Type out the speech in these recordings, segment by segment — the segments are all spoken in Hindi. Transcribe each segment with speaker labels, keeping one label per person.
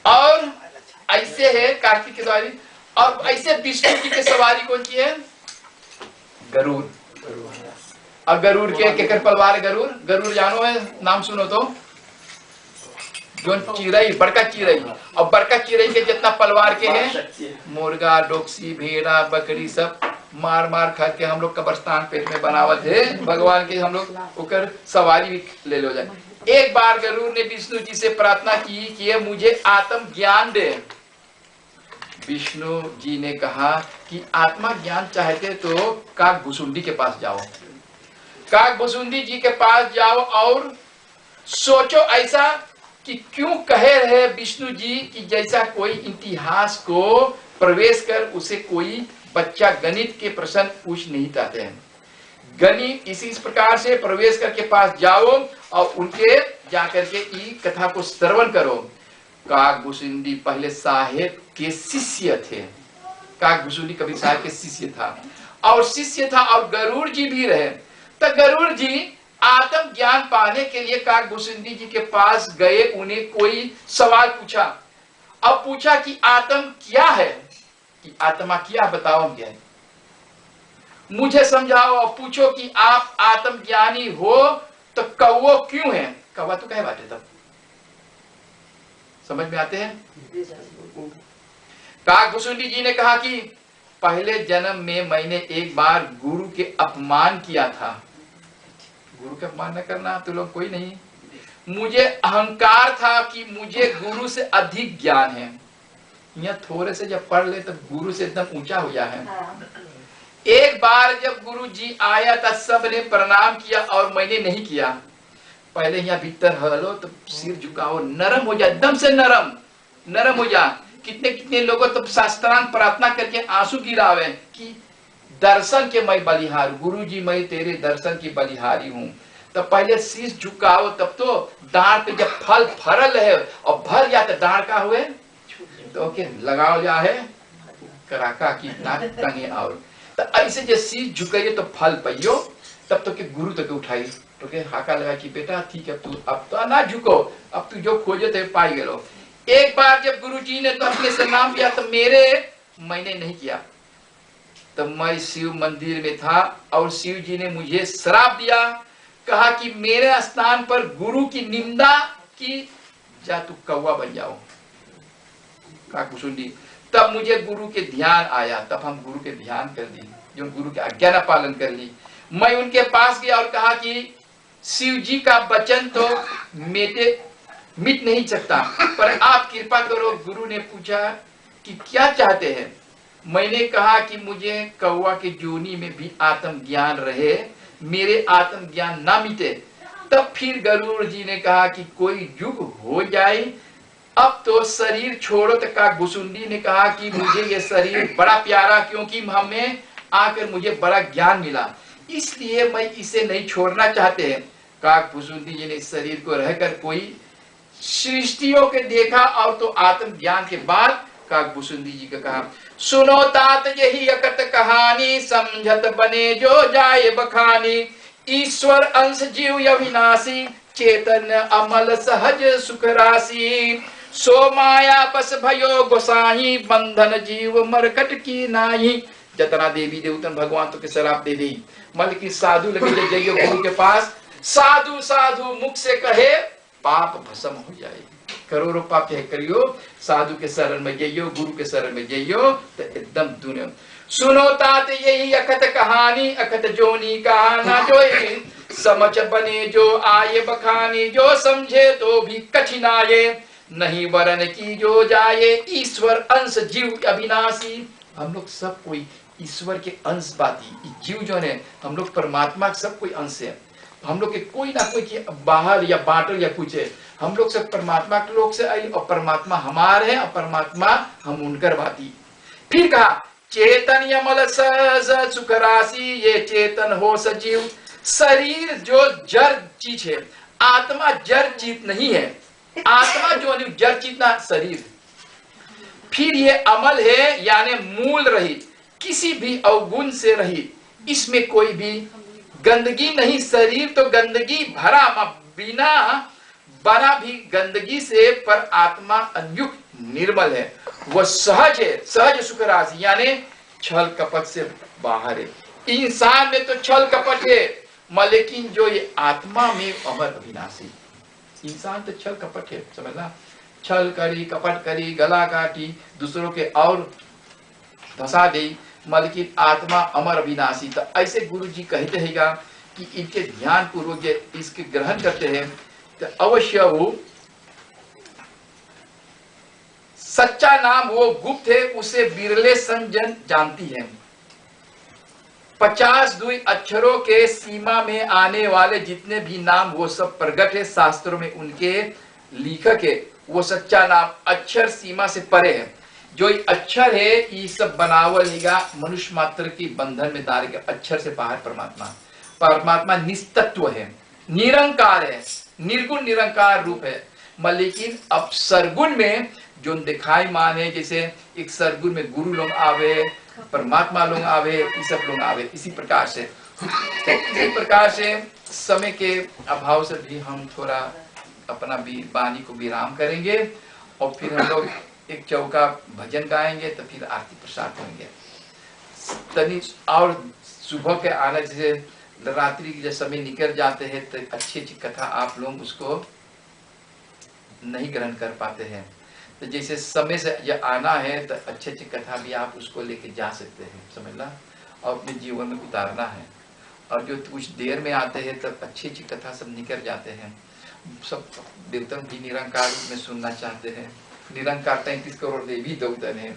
Speaker 1: और ऐसे है कार्तिक की सवारी। और ऐसे विष्णु जी की सवारी कौन की है? गरुड़। और गरुड़ के केकर पलवार गरुड़, गरुड़ जानो है, नाम सुनो तो, जो चिड़ई, बड़का चिड़ई। और बड़का चिड़ई के जितना पलवार के हैं, मुर्गा, डोक्सी, भेड़ा, बकरी सब मार मार खा के हम लोग कब्रस्तान पेट में बनावत है भगवान के, हम लोग ओकर सवारी भी ले लो जाए। एक बार गरुड़ ने विष्णु जी से प्रार्थना की कि ये मुझे आत्म ज्ञान दे। विष्णु जी ने कहा कि आत्मा ज्ञान चाहते तो काकभुसुंडी के पास जाओ, काकभुसुंडी जी के पास जाओ और सोचो ऐसा कि क्यों कहे रहे विष्णु जी कि जैसा कोई इतिहास को प्रवेश कर उसे कोई बच्चा गणित के प्रश्न पूछ नहीं पाते हैं। गणित इसी प्रकार से प्रवेश करके पास जाओ और उनके जाकर के ई कथा को श्रवण करो। काकभुसुंडी पहले साहेब के शिष्य थे, काकभुसुंडी कबीर साहब के शिष्य था और शिष्य था, और गरुड़ जी भी रहे। तो गरुड़ जी आत्म ज्ञान पाने के लिए काकभुसुंडी जी के पास गए, उन्हें कोई सवाल पूछा। अब पूछा कि आत्म क्या है, कि आत्मा क्या, बताओ क्या है, मुझे समझाओ। और पूछो कि आप आत्मज्ञानी हो तो कौवा क्यों है? कौवा तो कहे बातें तब समझ में आते हैं। काकभुसुंडी जी ने कहा कि पहले जन्म में मैंने एक बार गुरु के अपमान किया था। गुरु का अपमान न करना तो लोग कोई नहीं। मुझे अहंकार था कि मुझे गुरु से अधिक ज्ञान है। यहाँ थोड़े से जब पढ़ ले तब गुरु से एकदम ऊंचा हो गया है। एक बार जब गुरु जी आया था, सब ने प्रणाम किया और मैंने नहीं किया। पहले यहाँ भीतर हलो तो सिर झुकाओ, नरम हो जा, एकदम से नरम नरम हो जा। कितने कितने लोगों तो शास्त्रांग प्रार्थना करके आंसू गिरावे कि दर्शन के मैं बलिहार, गुरु जी मैं तेरे दर्शन की बलिहारी हूँ। तब पहले शीश झुकाओ, तब तो डांड पे जब फल फरल है और भर जाते डांड का हुए तो के लगाओ जा है कराका की नाक टंगे। और तो ऐसे जो शीश झुकाइए तो फल पाइयो, तब तो के गुरु तो के उठाई तो के हाका लगा कि बेटा ठीक है तू अब तो ना झुको, अब तू जो खोजे थे पाई गेलो। एक बार जब गुरु जी ने तो अपने से नाम लिया तो मैंने नहीं किया। तो मैं शिव मंदिर में था और शिव जी ने मुझे श्राप दिया, कहा कि मेरे स्थान पर गुरु की निंदा की, जा तू कौवा बन जाओ। काकभुसुंडी, तब मुझे गुरु के ध्यान आया, तब हम गुरु के ध्यान कर ली, जो गुरु के आज्ञा पालन कर ली। मैं उनके पास गया और कहा कि शिव जी का वचन तो मिट नहीं सकता, पर आप कृपा करो। गुरु ने पूछा कि क्या चाहते हैं? मैंने कहा कि मुझे कौवा के जोनी में भी आत्म ज्ञान रहे, मेरे आत्म ज्ञान ना मिटे। तब फिर गरुड़ जी ने कहा कि कोई युग हो जाए, अब तो शरीर छोड़ो। तो काकभुसुंडी ने कहा कि मुझे ये शरीर बड़ा प्यारा, क्योंकि हमें आकर मुझे बड़ा ज्ञान मिला, इसलिए मैं इसे नहीं छोड़ना चाहते हैं। काकभुसुंडी जी ने इस शरीर को रहकर कोई सृष्टियों के देखा और तो आत्म ज्ञान के बाद काकभुसुंडी जी का कहा, सुनो तात यही अकत कहानी, समझत बने जो जाए बखानी। ईश्वर अंश जीव अविनाशी, चेतन अमल सहज सुख राशि। सो माया बस भयो गोसाई, बंधन जीव मरकट की नाही। जतना देवी देवतन भगवान तो के शराब दे दी। मतलब की साधु लगे जाइयो गुरु के पास, साधु साधु मुख से कहे पाप भस्म हो जाए। करोड़ों पाप चाहे करियो, साधु के शरण में जाइयो, गुरु के शरण में जाइयो तो एकदम दुनिया। सुनो तात यही अखत कहानी, अखत जोनी कहाना जोई। समझ बने जो आए बखानी, जो समझे तो भी कठिनाए। नहीं वरन की जो जाए, ईश्वर अंश जीव अविनाशी। हम लोग सब कोई ईश्वर के अंश बाती जीव जो है, हम लोग परमात्मा के सब कोई अंश है। हम लोग के कोई ना कोई बाहर या बाटल या कुछ है, हम लोग सब परमात्मा के लोग से आई और परमात्मा हमारे हैं और परमात्मा हम उनकर बाती। फिर कहा चेतन यमल सहज सुख राशि, ये चेतन हो सजीव। शरीर जो जड़ चीज है, आत्मा जड़ चीज नहीं है। आत्मा जो जड़ चीज ना शरीर। फिर ये अमल है यानी मूल रहित, किसी भी अवगुण से रहित, इसमें कोई भी गंदगी नहीं। शरीर तो गंदगी भरा, बिना बना भी गंदगी से, पर आत्मा अनयुक्त निर्मल है। वह सहज है, सहज सुख राशि, यानी छल कपट से बाहर है। इंसान में तो छल कपट है, लेकिन जो ये आत्मा में अमर अविनाशी। इंसान तो छल कपट है, समझना, छल करी, कपट करी, गला काटी, दूसरों के और धसा दे, लेकिन आत्मा अमर अविनाशी। तो ऐसे गुरु जी कहते हैं कि इनके ध्यान पूर्वक इसके ग्रहण करते हैं तो अवश्य वो सच्चा नाम वो गुप्त है, उसे बिरले संजन जानती है। 52 अक्षरों के सीमा में आने वाले जितने भी नाम वो सब प्रगट है शास्त्रों में, उनके लेखक है वो सच्चा नाम अक्षर सीमा से परे है। जो अक्षर है ये सब बनावल हैगा मनुष्य मात्र की बंधन में डाल के। अक्षर से बाहर परमात्मा, परमात्मा निस्तत्व है, निरंकार है, निर्गुण निरंकार रूप है। लेकिन अब सरगुण में जो दिखाई मान है, जैसे एक सरगुण में गुरु लोग आवे, परमात्मा लोग आवे, ये सब लोग आवे, इसी प्रकार से समय के अभाव से भी हम थोड़ा अपना भी वाणी को विराम करेंगे और फिर हम लोग एक चौका भजन गाएंगे, तो फिर आरती प्रसाद होंगे। तनी और सुबह के आना, जैसे रात्रि के समय निकल जाते हैं तो अच्छी अच्छी कथा आप लोग उसको नहीं ग्रहण कर पाते हैं। तो जैसे समय से जो आना है तो अच्छी अच्छी कथा भी आप उसको लेके जा सकते हैं, समझना, और अपने जीवन में उतारना है। और जो कुछ देर में आते हैं तब अच्छी अच्छी कथा सब निकल जाते हैं। सब देवता भी निरंकार रूप में सुनना चाहते हैं। निरंकार 33 करोड़ देवी देवतन है,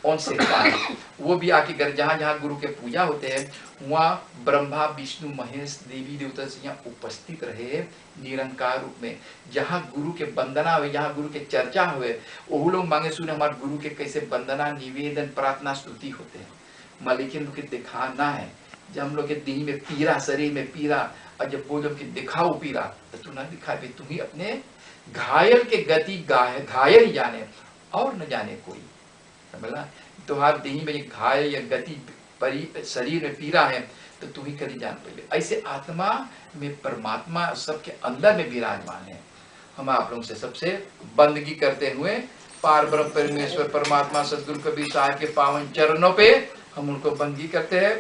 Speaker 1: उनसे वो भी आके घर जहाँ जहाँ गुरु के पूजा होते हैं वहाँ ब्रह्मा विष्णु महेश देवी देवता से यहाँ उपस्थित रहे निरंकार रूप में। जहाँ गुरु के वंदना हुए, जहाँ गुरु के चर्चा हुए, वो लोग मांगे सुने हमारे गुरु के कैसे वंदना निवेदन प्रार्थना स्तुति होते हैं। लेकिन लोग दिखाना है, जब हम लोग के देह में पीड़ा, शरीर में पीड़ा, और जब बोलो कि दिखाओ पीड़ा, तो तू ना दिखा, तुम ही अपने घायल के गति घायल ही जाने और न जाने कोई, समझना। तुम्हारे देह में घायल या गति शरीर में पीड़ा है तो तू ही करी जान पहले। ऐसे आत्मा में परमात्मा सबके अंदर में विराजमान है। हम आप लोगों से सबसे बंदगी करते हुए पार ब्रह्म परमेश्वर परमात्मा सदगुरु कबीर साहब के पावन चरणों पे हम उनको बंदगी करते हैं।